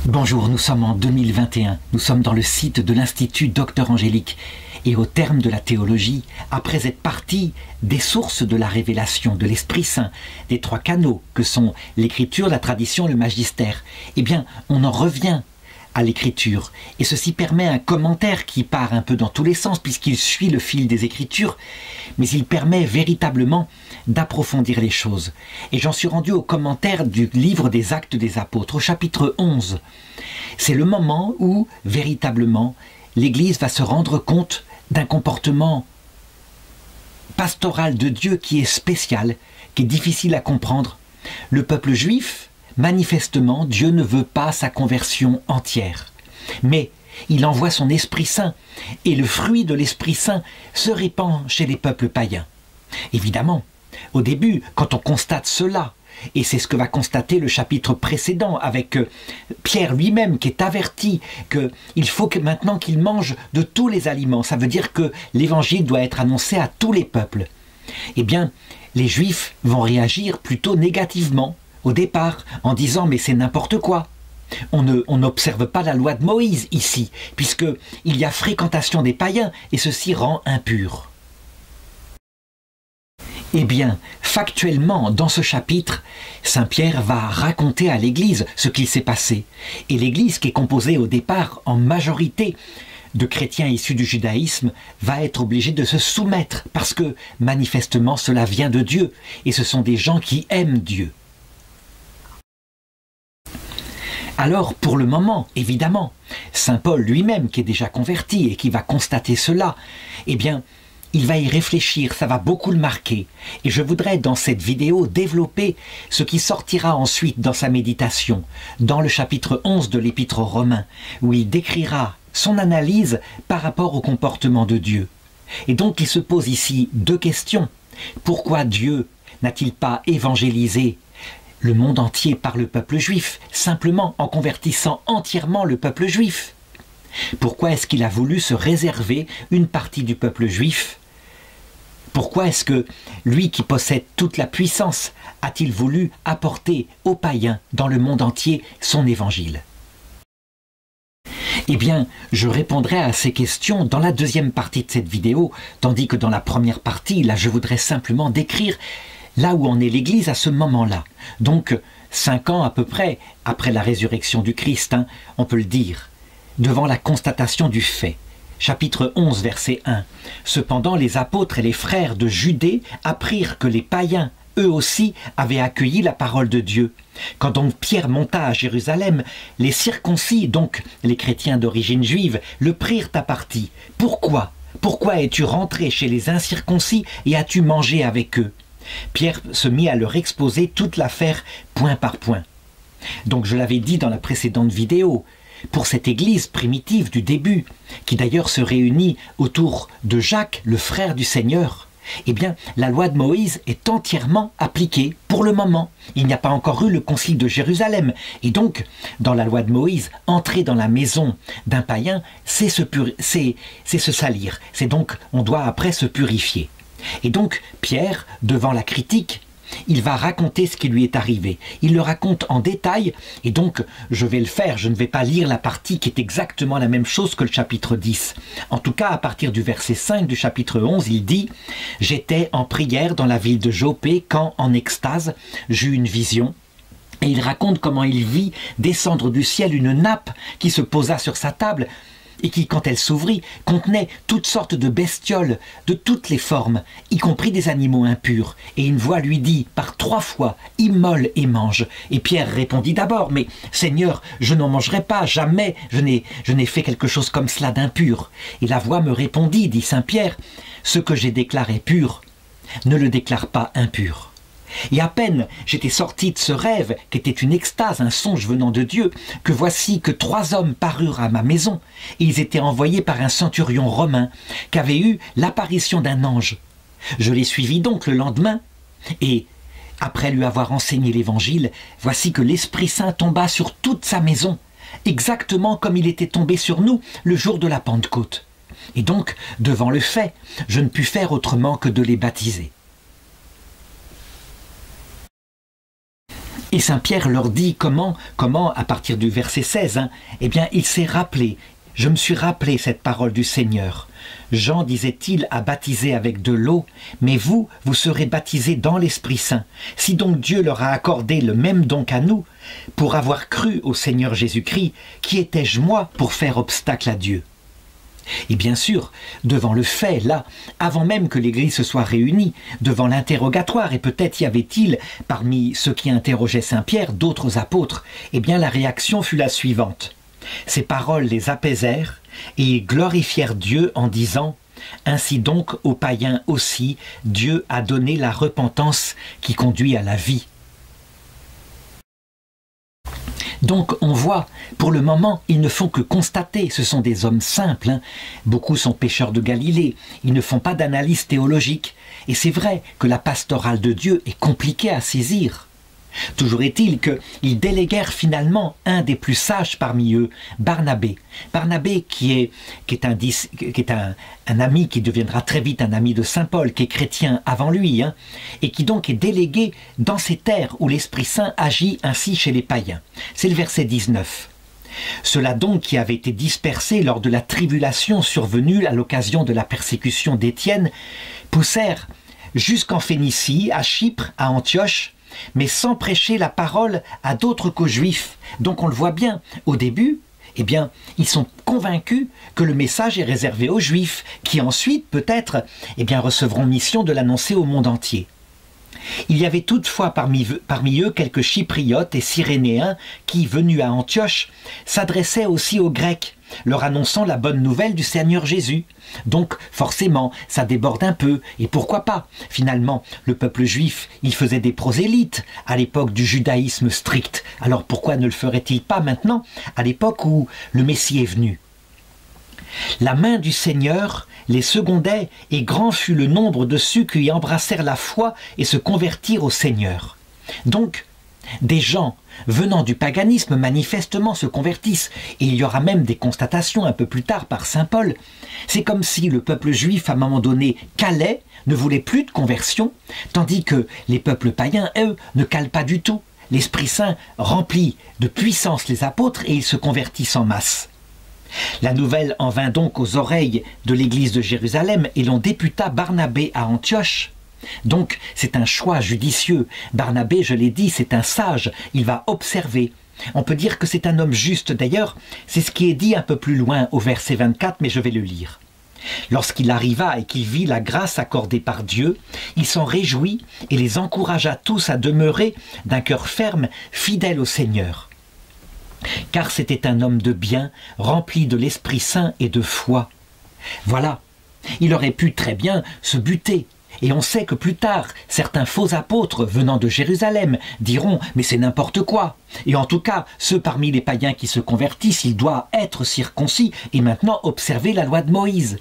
Bonjour, nous sommes en 2021, nous sommes dans le site de l'Institut Docteur Angélique et au terme de la théologie, après être partis des sources de la révélation, de l'Esprit Saint, des trois canaux que sont l'écriture, la tradition, le magistère, eh bien on en revient à l'écriture et ceci permet un commentaire qui part un peu dans tous les sens puisqu'il suit le fil des écritures, mais il permet véritablement d'approfondir les choses. Et j'en suis rendu au commentaire du livre des Actes des Apôtres, au chapitre 11. C'est le moment où, véritablement, l'Église va se rendre compte d'un comportement pastoral de Dieu qui est spécial, qui est difficile à comprendre. Le peuple juif, manifestement, Dieu ne veut pas sa conversion entière. Mais il envoie son Esprit Saint, et le fruit de l'Esprit Saint se répand chez les peuples païens. Évidemment, au début, quand on constate cela, et c'est ce que va constater le chapitre précédent avec Pierre lui-même qui est averti qu'il faut que maintenant qu'il mange de tous les aliments, ça veut dire que l'évangile doit être annoncé à tous les peuples. Eh bien, les Juifs vont réagir plutôt négativement au départ en disant « mais c'est n'importe quoi ». On n'observe pas la loi de Moïse ici, puisqu'il y a fréquentation des païens et ceci rend impur. Eh bien, factuellement, dans ce chapitre, Saint Pierre va raconter à l'Église ce qu'il s'est passé. Et l'Église, qui est composée au départ en majorité de chrétiens issus du judaïsme, va être obligée de se soumettre, parce que manifestement cela vient de Dieu, et ce sont des gens qui aiment Dieu. Alors, pour le moment, évidemment, Saint Paul lui-même, qui est déjà converti et qui va constater cela, eh bien, il va y réfléchir, ça va beaucoup le marquer. Et je voudrais, dans cette vidéo, développer ce qui sortira ensuite dans sa méditation, dans le chapitre 11 de l'Épître aux Romains, où il décrira son analyse par rapport au comportement de Dieu. Et donc, il se pose ici deux questions. Pourquoi Dieu n'a-t-il pas évangélisé le monde entier par le peuple juif, simplement en convertissant entièrement le peuple juif? Pourquoi est-ce qu'il a voulu se réserver une partie du peuple juif? Pourquoi est-ce que lui qui possède toute la puissance a-t-il voulu apporter aux païens dans le monde entier son évangile? Eh bien, je répondrai à ces questions dans la deuxième partie de cette vidéo, tandis que dans la première partie, là, je voudrais simplement décrire là où en est l'Église à ce moment-là. Donc, 5 ans à peu près après la résurrection du Christ, on peut le dire, devant la constatation du fait. Chapitre 11, verset 1. « Cependant, les apôtres et les frères de Judée apprirent que les païens, eux aussi, avaient accueilli la parole de Dieu. Quand donc Pierre monta à Jérusalem, les circoncis, donc les chrétiens d'origine juive, le prirent à partie. Pourquoi? Pourquoi es-tu rentré chez les incirconcis et as-tu mangé avec eux ?» Pierre se mit à leur exposer toute l'affaire point par point. Donc je l'avais dit dans la précédente vidéo, pour cette église primitive du début, qui d'ailleurs se réunit autour de Jacques, le frère du Seigneur, eh bien la loi de Moïse est entièrement appliquée pour le moment. Il n'y a pas encore eu le concile de Jérusalem. Et donc, dans la loi de Moïse, entrer dans la maison d'un païen, c'est se salir. C'est donc, on doit après se purifier. Et donc, Pierre, devant la critique, il va raconter ce qui lui est arrivé. Il le raconte en détail, et donc je vais le faire, je ne vais pas lire la partie qui est exactement la même chose que le chapitre 10. En tout cas, à partir du verset 5 du chapitre 11, il dit « J'étais en prière dans la ville de Jopé quand, en extase, j'eus une vision. » Et il raconte comment il vit descendre du ciel une nappe qui se posa sur sa table, et qui, quand elle s'ouvrit, contenait toutes sortes de bestioles de toutes les formes, y compris des animaux impurs. Et une voix lui dit par 3 fois « Immole et mange ». Et Pierre répondit d'abord « Mais Seigneur, je n'en mangerai pas, jamais je n'ai fait quelque chose comme cela d'impur. » Et la voix me répondit, dit Saint Pierre « Ce que j'ai déclaré pur, ne le déclare pas impur. » Et à peine j'étais sorti de ce rêve, qui était une extase, un songe venant de Dieu, que voici que 3 hommes parurent à ma maison, et ils étaient envoyés par un centurion romain, qui avait eu l'apparition d'un ange. Je les suivis donc le lendemain, et après lui avoir enseigné l'évangile, voici que l'Esprit Saint tomba sur toute sa maison, exactement comme il était tombé sur nous le jour de la Pentecôte. Et donc, devant le fait, je ne pus faire autrement que de les baptiser. Et Saint Pierre leur dit comment à partir du verset 16, eh bien il s'est rappelé, je me suis rappelé cette parole du Seigneur. Jean, disait-il, a baptisé avec de l'eau, mais vous serez baptisés dans l'Esprit Saint. Si donc Dieu leur a accordé le même don qu'à nous, pour avoir cru au Seigneur Jésus-Christ, qui étais-je moi pour faire obstacle à Dieu? Et bien sûr, devant le fait, là, avant même que l'Église se soit réunie, devant l'interrogatoire, et peut-être y avait-il, parmi ceux qui interrogeaient Saint-Pierre, d'autres apôtres, eh bien la réaction fut la suivante. Ces paroles les apaisèrent, et ils glorifièrent Dieu en disant « Ainsi donc aux païens aussi, Dieu a donné la repentance qui conduit à la vie. » Donc on voit, pour le moment, ils ne font que constater, ce sont des hommes simples, beaucoup sont pêcheurs de Galilée, ils ne font pas d'analyse théologique, et c'est vrai que la pastorale de Dieu est compliquée à saisir. Toujours est-il qu'ils déléguèrent finalement un des plus sages parmi eux, Barnabé. Barnabé qui est un ami qui deviendra très vite un ami de Saint Paul, qui est chrétien avant lui, et qui donc est délégué dans ces terres où l'Esprit Saint agit ainsi chez les païens. C'est le verset 19. Ceux-là donc qui avaient été dispersés lors de la tribulation survenue à l'occasion de la persécution d'Étienne, poussèrent jusqu'en Phénicie, à Chypre, à Antioche, mais sans prêcher la parole à d'autres qu'aux Juifs. Donc on le voit bien, au début, eh bien, ils sont convaincus que le message est réservé aux Juifs, qui ensuite, peut-être, eh bien, recevront mission de l'annoncer au monde entier. Il y avait toutefois parmi eux quelques Chypriotes et Cyrénéens qui, venus à Antioche, s'adressaient aussi aux Grecs, leur annonçant la bonne nouvelle du Seigneur Jésus. Donc forcément, ça déborde un peu, et pourquoi pas? Finalement, le peuple juif, il faisait des prosélytes à l'époque du judaïsme strict. Alors pourquoi ne le ferait-il pas maintenant, à l'époque où le Messie est venu? La main du Seigneur les secondait, et grand fut le nombre de ceux qui embrassèrent la foi et se convertirent au Seigneur. Donc, des gens venant du paganisme manifestement se convertissent, et il y aura même des constatations un peu plus tard par saint Paul. C'est comme si le peuple juif à un moment donné calait, ne voulait plus de conversion, tandis que les peuples païens, eux, ne calent pas du tout. L'Esprit Saint remplit de puissance les apôtres et ils se convertissent en masse. La nouvelle en vint donc aux oreilles de l'église de Jérusalem et l'on députa Barnabé à Antioche. Donc c'est un choix judicieux. Barnabé, je l'ai dit, c'est un sage, il va observer. On peut dire que c'est un homme juste. D'ailleurs, c'est ce qui est dit un peu plus loin au verset 24, mais je vais le lire. Lorsqu'il arriva et qu'il vit la grâce accordée par Dieu, il s'en réjouit et les encouragea tous à demeurer d'un cœur ferme, fidèle au Seigneur. Car c'était un homme de bien, rempli de l'Esprit Saint et de foi. Voilà, il aurait pu très bien se buter. Et on sait que plus tard, certains faux apôtres venant de Jérusalem diront « mais c'est n'importe quoi ». Et en tout cas, ceux parmi les païens qui se convertissent, ils doivent être circoncis et maintenant observer la loi de Moïse.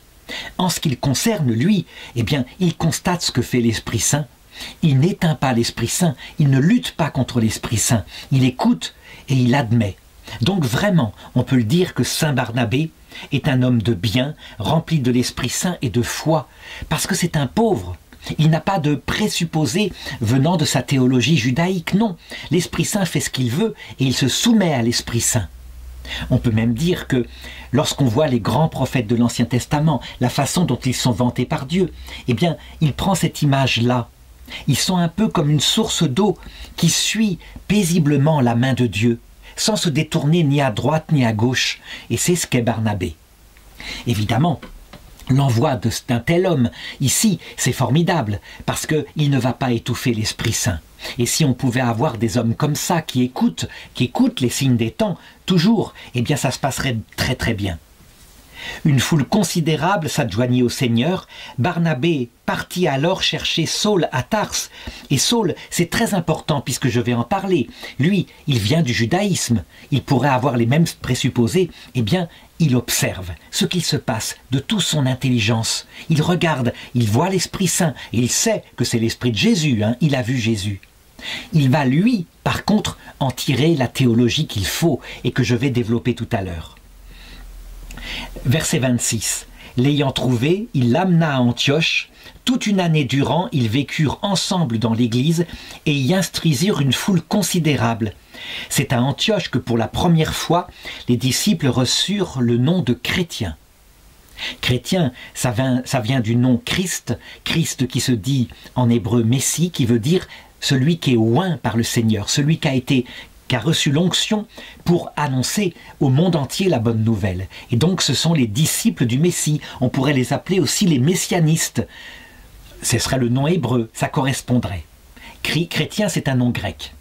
En ce qui le concerne, lui, eh bien, il constate ce que fait l'Esprit Saint. Il n'éteint pas l'Esprit Saint, il ne lutte pas contre l'Esprit Saint. Il écoute et il admet. Donc vraiment, on peut le dire que saint Barnabé est un homme de bien, rempli de l'Esprit Saint et de foi, parce que c'est un pauvre. Il n'a pas de présupposés venant de sa théologie judaïque, non. L'Esprit Saint fait ce qu'il veut et il se soumet à l'Esprit Saint. On peut même dire que lorsqu'on voit les grands prophètes de l'Ancien Testament, la façon dont ils sont vantés par Dieu, eh bien, il prend cette image-là. Ils sont un peu comme une source d'eau qui suit paisiblement la main de Dieu, sans se détourner ni à droite ni à gauche, et c'est ce qu'est Barnabé. Évidemment, l'envoi d'un tel homme, ici, c'est formidable, parce qu'il ne va pas étouffer l'Esprit Saint. Et si on pouvait avoir des hommes comme ça, qui écoutent les signes des temps, toujours, eh bien ça se passerait très très bien. Une foule considérable s'adjoignit au Seigneur. Barnabé partit alors chercher Saul à Tars. Et Saul, c'est très important puisque je vais en parler. Lui, il vient du judaïsme. Il pourrait avoir les mêmes présupposés. Eh bien, il observe ce qu'il se passe de toute son intelligence. Il regarde, il voit l'Esprit Saint. Et il sait que c'est l'Esprit de Jésus. Il a vu Jésus. Il va, lui, par contre, en tirer la théologie qu'il faut et que je vais développer tout à l'heure. Verset 26. L'ayant trouvé, il l'amena à Antioche. Toute une année durant, ils vécurent ensemble dans l'église et y instruisirent une foule considérable. C'est à Antioche que pour la première fois, les disciples reçurent le nom de chrétiens. Chrétien, ça vient du nom Christ, Christ qui se dit en hébreu Messie, qui veut dire celui qui est oint par le Seigneur, celui qui a reçu l'onction pour annoncer au monde entier la bonne nouvelle. Et donc ce sont les disciples du Messie, on pourrait les appeler aussi les messianistes. Ce serait le nom hébreu, ça correspondrait. Chrétien, c'est un nom grec.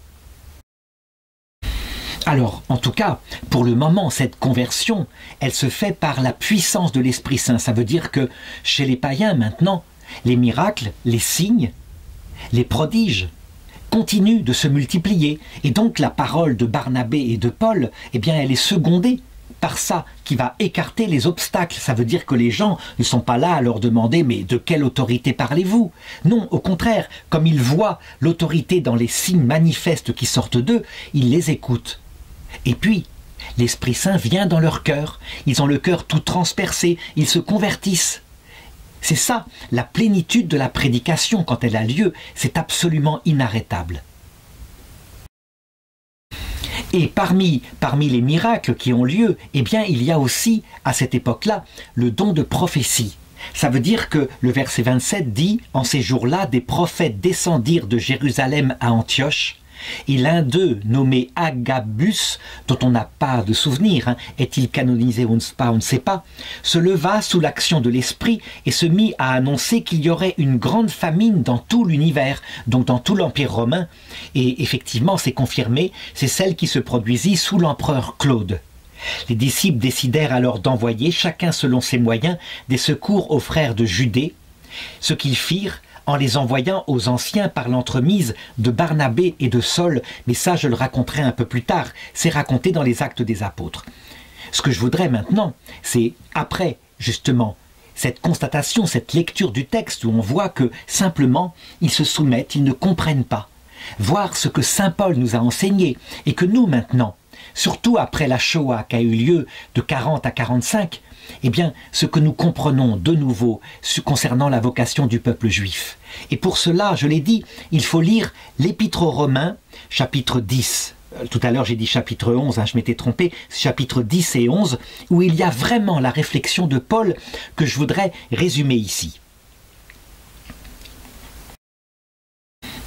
Alors, en tout cas, pour le moment, cette conversion, elle se fait par la puissance de l'Esprit Saint. Ça veut dire que chez les païens, maintenant, les miracles, les signes, les prodiges continuent de se multiplier. Et donc, la parole de Barnabé et de Paul, eh bien, elle est secondée par ça qui va écarter les obstacles. Ça veut dire que les gens ne sont pas là à leur demander « mais de quelle autorité parlez-vous » Non, au contraire, comme ils voient l'autorité dans les signes manifestes qui sortent d'eux, ils les écoutent. Et puis, l'Esprit Saint vient dans leur cœur, ils ont le cœur tout transpercé, ils se convertissent. C'est ça, la plénitude de la prédication quand elle a lieu, c'est absolument inarrêtable. Et parmi les miracles qui ont lieu, eh bien, il y a aussi, à cette époque-là, le don de prophétie. Ça veut dire que le verset 27 dit « En ces jours-là, des prophètes descendirent de Jérusalem à Antioche. » Et l'un d'eux, nommé Agabus, dont on n'a pas de souvenir, est-il canonisé ou pas, on ne sait pas, se leva sous l'action de l'Esprit et se mit à annoncer qu'il y aurait une grande famine dans tout l'univers, donc dans tout l'Empire romain. Et effectivement, c'est confirmé, c'est celle qui se produisit sous l'empereur Claude. Les disciples décidèrent alors d'envoyer, chacun selon ses moyens, des secours aux frères de Judée, ce qu'ils firent en les envoyant aux anciens par l'entremise de Barnabé et de Saul, mais ça je le raconterai un peu plus tard, c'est raconté dans les Actes des Apôtres. Ce que je voudrais maintenant, c'est après justement cette constatation, cette lecture du texte où on voit que simplement ils se soumettent, ils ne comprennent pas, voir ce que saint Paul nous a enseigné et que nous maintenant, surtout après la Shoah qui a eu lieu de 40 à 45, eh bien, ce que nous comprenons de nouveau concernant la vocation du peuple juif. Et pour cela, je l'ai dit, il faut lire l'Épître aux Romains, chapitre 10. Tout à l'heure, j'ai dit chapitre 11, je m'étais trompé, chapitre 10 et 11, où il y a vraiment la réflexion de Paul que je voudrais résumer ici.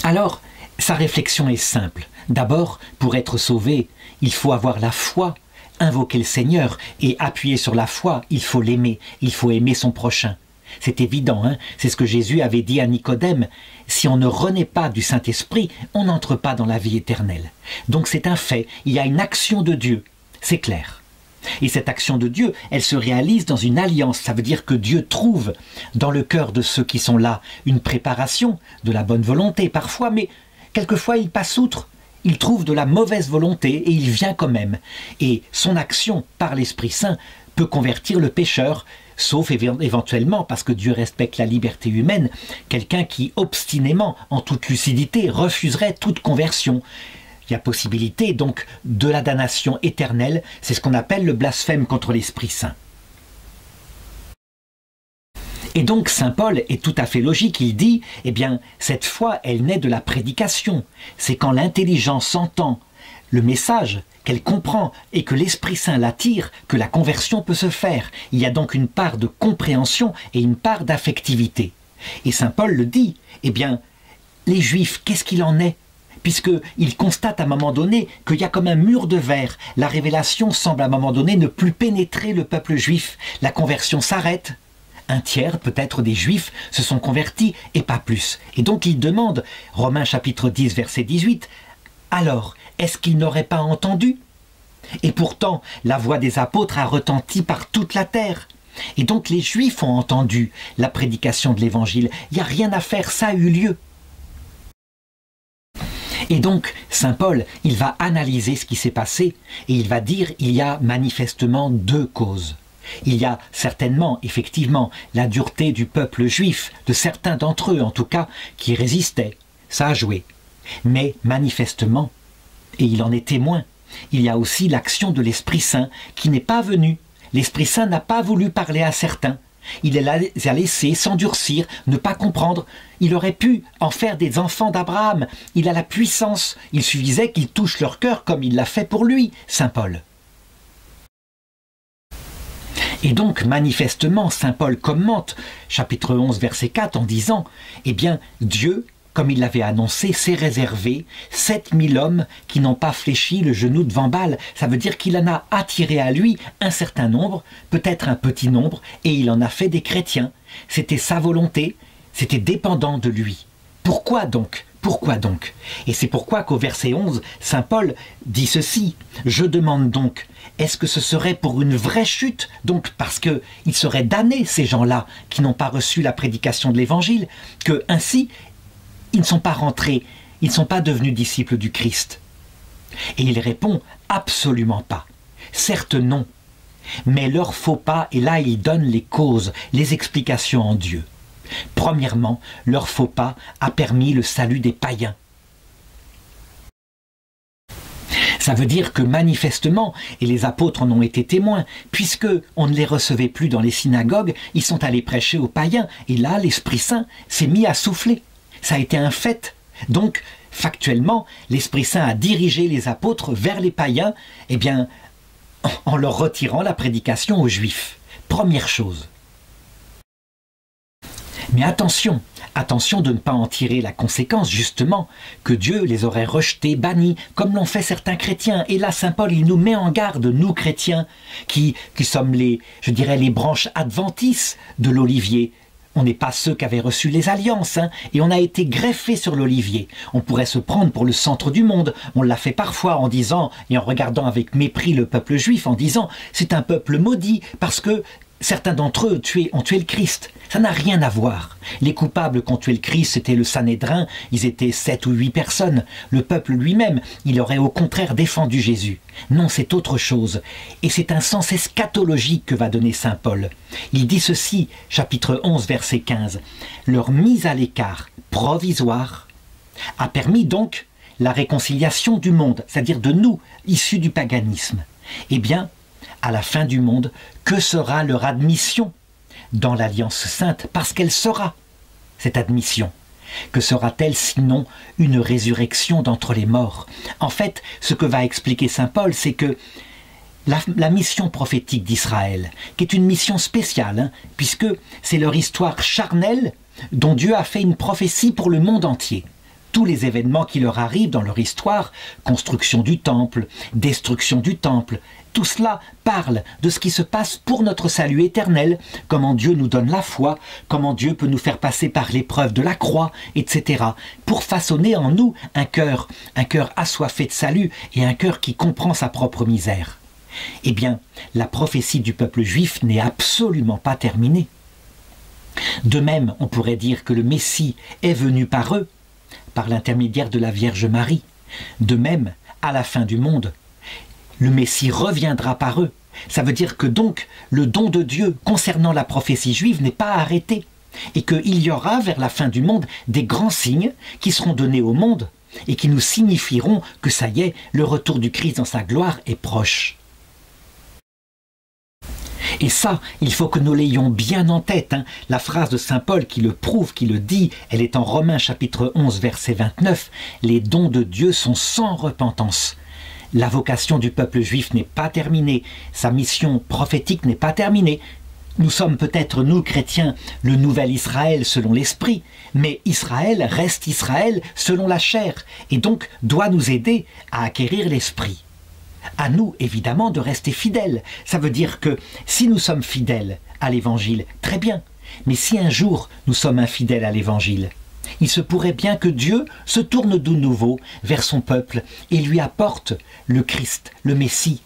Alors, sa réflexion est simple. D'abord, pour être sauvé, il faut avoir la foi, invoquer le Seigneur et appuyer sur la foi, il faut l'aimer, il faut aimer son prochain. C'est évident, c'est ce que Jésus avait dit à Nicodème. Si on ne renaît pas du Saint-Esprit, on n'entre pas dans la vie éternelle. Donc c'est un fait, il y a une action de Dieu, c'est clair. Et cette action de Dieu, elle se réalise dans une alliance. Ça veut dire que Dieu trouve dans le cœur de ceux qui sont là une préparation, de la bonne volonté parfois, mais quelquefois il passe outre. Il trouve de la mauvaise volonté et il vient quand même. Et son action par l'Esprit Saint peut convertir le pécheur, sauf éventuellement, parce que Dieu respecte la liberté humaine, quelqu'un qui obstinément, en toute lucidité, refuserait toute conversion. Il y a possibilité donc de la damnation éternelle, c'est ce qu'on appelle le blasphème contre l'Esprit Saint. Et donc saint Paul est tout à fait logique, il dit, eh bien, cette foi, elle naît de la prédication. C'est quand l'intelligence entend le message, qu'elle comprend et que l'Esprit Saint l'attire, que la conversion peut se faire. Il y a donc une part de compréhension et une part d'affectivité. Et saint Paul le dit, eh bien, les Juifs, qu'est-ce qu'il en est ? Puisqu'il constate à un moment donné qu'il y a comme un mur de verre. La révélation semble à un moment donné ne plus pénétrer le peuple juif. La conversion s'arrête. Un tiers peut-être des Juifs se sont convertis et pas plus. Et donc il demande, Romains chapitre 10 verset 18, « Alors, est-ce qu'ils n'auraient pas entendu ?» Et pourtant, la voix des apôtres a retenti par toute la terre. Et donc les Juifs ont entendu la prédication de l'Évangile. Il n'y a rien à faire, ça a eu lieu. Et donc, saint Paul, il va analyser ce qui s'est passé et il va dire il y a manifestement deux causes. Il y a certainement, effectivement, la dureté du peuple juif, de certains d'entre eux en tout cas, qui résistaient. Ça a joué. Mais manifestement, et il en est témoin, il y a aussi l'action de l'Esprit Saint qui n'est pas venu. L'Esprit Saint n'a pas voulu parler à certains. Il les a laissés s'endurcir, ne pas comprendre. Il aurait pu en faire des enfants d'Abraham. Il a la puissance. Il suffisait qu'il touche leur cœur comme il l'a fait pour lui, saint Paul. Et donc, manifestement, saint Paul commente, chapitre 11, verset 4, en disant « Eh bien, Dieu, comme il l'avait annoncé, s'est réservé 7000 hommes qui n'ont pas fléchi le genou devant Baal. » Ça veut dire qu'il en a attiré à lui un certain nombre, peut-être un petit nombre, et il en a fait des chrétiens. C'était sa volonté, c'était dépendant de lui. Pourquoi donc ? Pourquoi donc ? Et c'est pourquoi qu'au verset 11, saint Paul dit ceci. « Je demande donc, est-ce que ce serait pour une vraie chute, donc parce qu'ils seraient damnés, ces gens-là, qui n'ont pas reçu la prédication de l'Évangile, que ainsi, ils ne sont pas rentrés, ils ne sont pas devenus disciples du Christ ?» Et il répond « Absolument pas. Certes non, mais leur faux pas, et là il donne les causes, les explications en Dieu. Premièrement, leur faux pas a permis le salut des païens. Ça veut dire que manifestement, et les apôtres en ont été témoins, puisque on ne les recevait plus dans les synagogues, ils sont allés prêcher aux païens, et là l'Esprit Saint s'est mis à souffler. Ça a été un fait. Donc, factuellement, l'Esprit Saint a dirigé les apôtres vers les païens, eh bien, en leur retirant la prédication aux Juifs. Première chose. Mais attention, attention de ne pas en tirer la conséquence, justement, que Dieu les aurait rejetés, bannis, comme l'ont fait certains chrétiens. Et là, saint Paul, il nous met en garde, nous chrétiens, qui sommes les branches adventices de l'olivier. On n'est pas ceux qui avaient reçu les alliances, hein, et on a été greffés sur l'olivier. On pourrait se prendre pour le centre du monde. On l'a fait parfois en disant, et en regardant avec mépris le peuple juif, en disant, c'est un peuple maudit, parce que certains d'entre eux ont tué le Christ. Ça n'a rien à voir. Les coupables qui ont tué le Christ, c'était le Sanhédrin, ils étaient 7 ou 8 personnes. Le peuple lui-même, il aurait au contraire défendu Jésus. Non, c'est autre chose. Et c'est un sens eschatologique que va donner saint Paul. Il dit ceci, chapitre 11, verset 15. « Leur mise à l'écart provisoire a permis donc la réconciliation du monde, c'est-à-dire de nous, issus du paganisme. Eh bien, à la fin du monde, que sera leur admission dans l'Alliance sainte? Parce qu'elle sera, cette admission. Que sera-t-elle sinon une résurrection d'entre les morts? En fait, ce que va expliquer saint Paul, c'est que la mission prophétique d'Israël, qui est une mission spéciale, hein, puisque c'est leur histoire charnelle dont Dieu a fait une prophétie pour le monde entier. Tous les événements qui leur arrivent dans leur histoire, construction du temple, destruction du temple, tout cela parle de ce qui se passe pour notre salut éternel, comment Dieu nous donne la foi, comment Dieu peut nous faire passer par l'épreuve de la croix, etc. pour façonner en nous un cœur assoiffé de salut et un cœur qui comprend sa propre misère. Eh bien, la prophétie du peuple juif n'est absolument pas terminée. De même, on pourrait dire que le Messie est venu par eux, par l'intermédiaire de la Vierge Marie. De même, à la fin du monde, le Messie reviendra par eux. Ça veut dire que donc, le don de Dieu concernant la prophétie juive n'est pas arrêté, et qu'il y aura vers la fin du monde des grands signes qui seront donnés au monde, et qui nous signifieront que ça y est, le retour du Christ dans sa gloire est proche. Et ça, il faut que nous l'ayons bien en tête. Hein. La phrase de saint Paul qui le prouve, qui le dit, elle est en Romains chapitre 11, verset 29. « Les dons de Dieu sont sans repentance. » La vocation du peuple juif n'est pas terminée. Sa mission prophétique n'est pas terminée. Nous sommes peut-être, nous chrétiens, le nouvel Israël selon l'esprit, mais Israël reste Israël selon la chair, et donc doit nous aider à acquérir l'esprit. À nous, évidemment, de rester fidèles. Ça veut dire que si nous sommes fidèles à l'Évangile, très bien. Mais si un jour nous sommes infidèles à l'Évangile, il se pourrait bien que Dieu se tourne de nouveau vers son peuple et lui apporte le Christ, le Messie.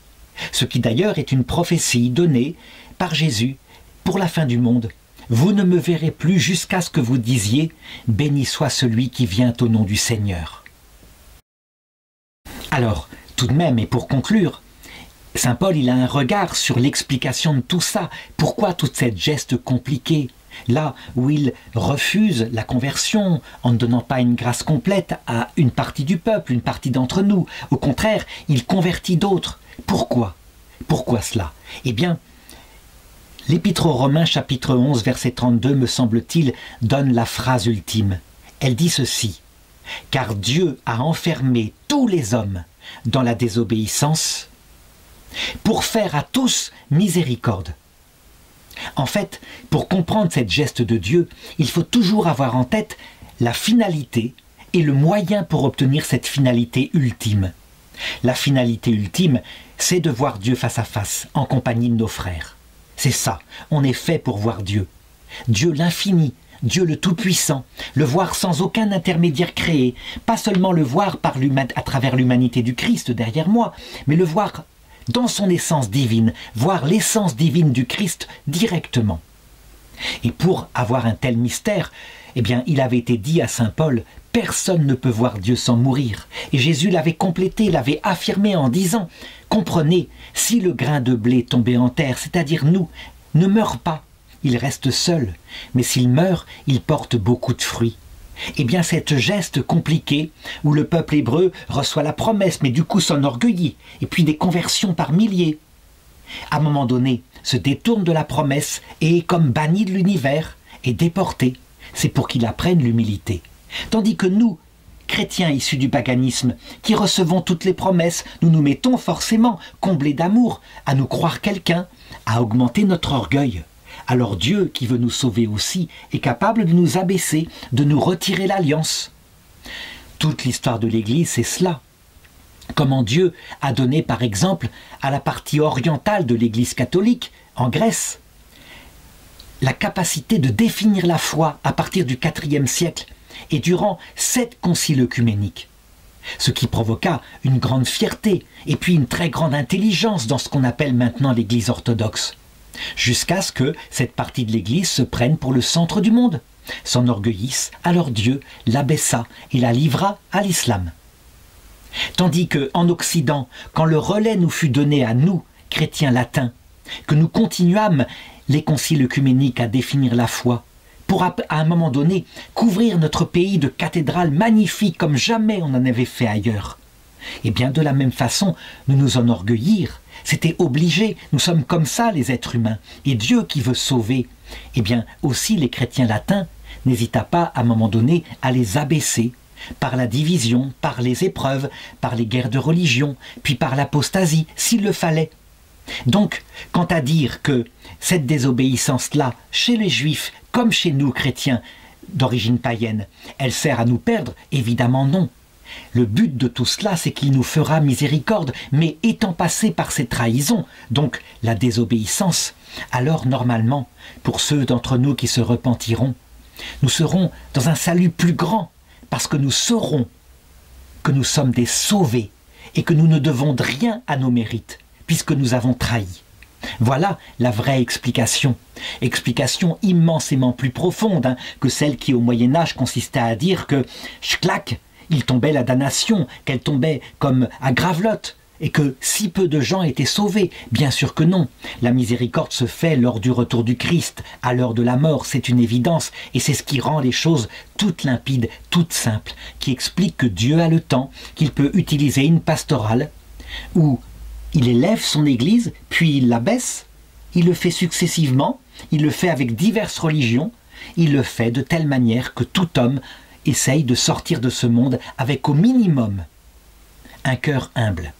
Ce qui d'ailleurs est une prophétie donnée par Jésus pour la fin du monde. Vous ne me verrez plus jusqu'à ce que vous disiez « Béni soit celui qui vient au nom du Seigneur ». Alors, tout de même, et pour conclure, saint Paul il a un regard sur l'explication de tout ça. Pourquoi toute cette geste compliquée? Là où il refuse la conversion en ne donnant pas une grâce complète à une partie du peuple, une partie d'entre nous. Au contraire, il convertit d'autres. Pourquoi? Pourquoi cela? Eh bien, L'Épître aux Romains, chapitre 11, verset 32, me semble-t-il, donne la phrase ultime. Elle dit ceci: « Car Dieu a enfermé tous les hommes dans la désobéissance pour faire à tous miséricorde. » En fait, pour comprendre cette geste de Dieu, il faut toujours avoir en tête la finalité et le moyen pour obtenir cette finalité ultime. La finalité ultime, c'est de voir Dieu face à face, en compagnie de nos frères. C'est ça, on est fait pour voir Dieu. Dieu l'infini, Dieu le Tout-Puissant, le voir sans aucun intermédiaire créé, pas seulement le voir à travers l'humanité du Christ derrière moi, mais le voir dans son essence divine, voir l'essence divine du Christ directement. Et pour avoir un tel mystère, eh bien, il avait été dit à saint Paul, « Personne ne peut voir Dieu sans mourir. » Et Jésus l'avait complété, l'avait affirmé en disant, « Comprenez, si le grain de blé tombé en terre, c'est-à-dire nous, ne meurt pas, il reste seul, mais s'il meurt, il porte beaucoup de fruits. » Eh bien, cet geste compliqué, où le peuple hébreu reçoit la promesse, mais du coup s'enorgueillit, et puis des conversions par milliers, à un moment donné, se détourne de la promesse et est comme banni de l'univers et déporté. C'est pour qu'il apprenne l'humilité. Tandis que nous, chrétiens issus du paganisme, qui recevons toutes les promesses, nous nous mettons forcément, comblés d'amour, à nous croire quelqu'un, à augmenter notre orgueil. Alors Dieu, qui veut nous sauver aussi, est capable de nous abaisser, de nous retirer l'alliance. Toute l'histoire de l'Église, c'est cela. Comment Dieu a donné, par exemple, à la partie orientale de l'Église catholique, en Grèce, la capacité de définir la foi à partir du IVe siècle et durant 7 conciles œcuméniques. Ce qui provoqua une grande fierté et puis une très grande intelligence dans ce qu'on appelle maintenant l'Église orthodoxe. Jusqu'à ce que cette partie de l'Église se prenne pour le centre du monde, s'enorgueillisse, alors Dieu l'abaissa et la livra à l'islam. Tandis qu'en Occident, quand le relais nous fut donné à nous, chrétiens latins, que nous continuâmes les conciles œcuméniques à définir la foi, pour à un moment donné couvrir notre pays de cathédrales magnifiques comme jamais on en avait fait ailleurs, et bien de la même façon, nous enorgueillir, c'était obligé, nous sommes comme ça les êtres humains, et Dieu qui veut sauver, et bien aussi les chrétiens latins n'hésita pas à un moment donné à les abaisser, par la division, par les épreuves, par les guerres de religion, puis par l'apostasie, s'il le fallait. Donc, quant à dire que cette désobéissance-là, chez les Juifs, comme chez nous chrétiens d'origine païenne, elle sert à nous perdre, évidemment non. Le but de tout cela, c'est qu'il nous fera miséricorde, mais étant passé par ces trahisons, donc la désobéissance, alors normalement, pour ceux d'entre nous qui se repentiront, nous serons dans un salut plus grand, parce que nous saurons que nous sommes des sauvés et que nous ne devons de rien à nos mérites, puisque nous avons trahi. Voilà la vraie explication. Explication immensément plus profonde que celle qui au Moyen-Âge consistait à dire que schlac, il tombait la damnation, qu'elle tombait comme à gravelotte, et que si peu de gens étaient sauvés. Bien sûr que non. La miséricorde se fait lors du retour du Christ, à l'heure de la mort, c'est une évidence, et c'est ce qui rend les choses toutes limpides, toutes simples, qui explique que Dieu a le temps, qu'il peut utiliser une pastorale, où il élève son Église, puis il l'abaisse, il le fait successivement, il le fait avec diverses religions, il le fait de telle manière que tout homme essaye de sortir de ce monde avec au minimum un cœur humble.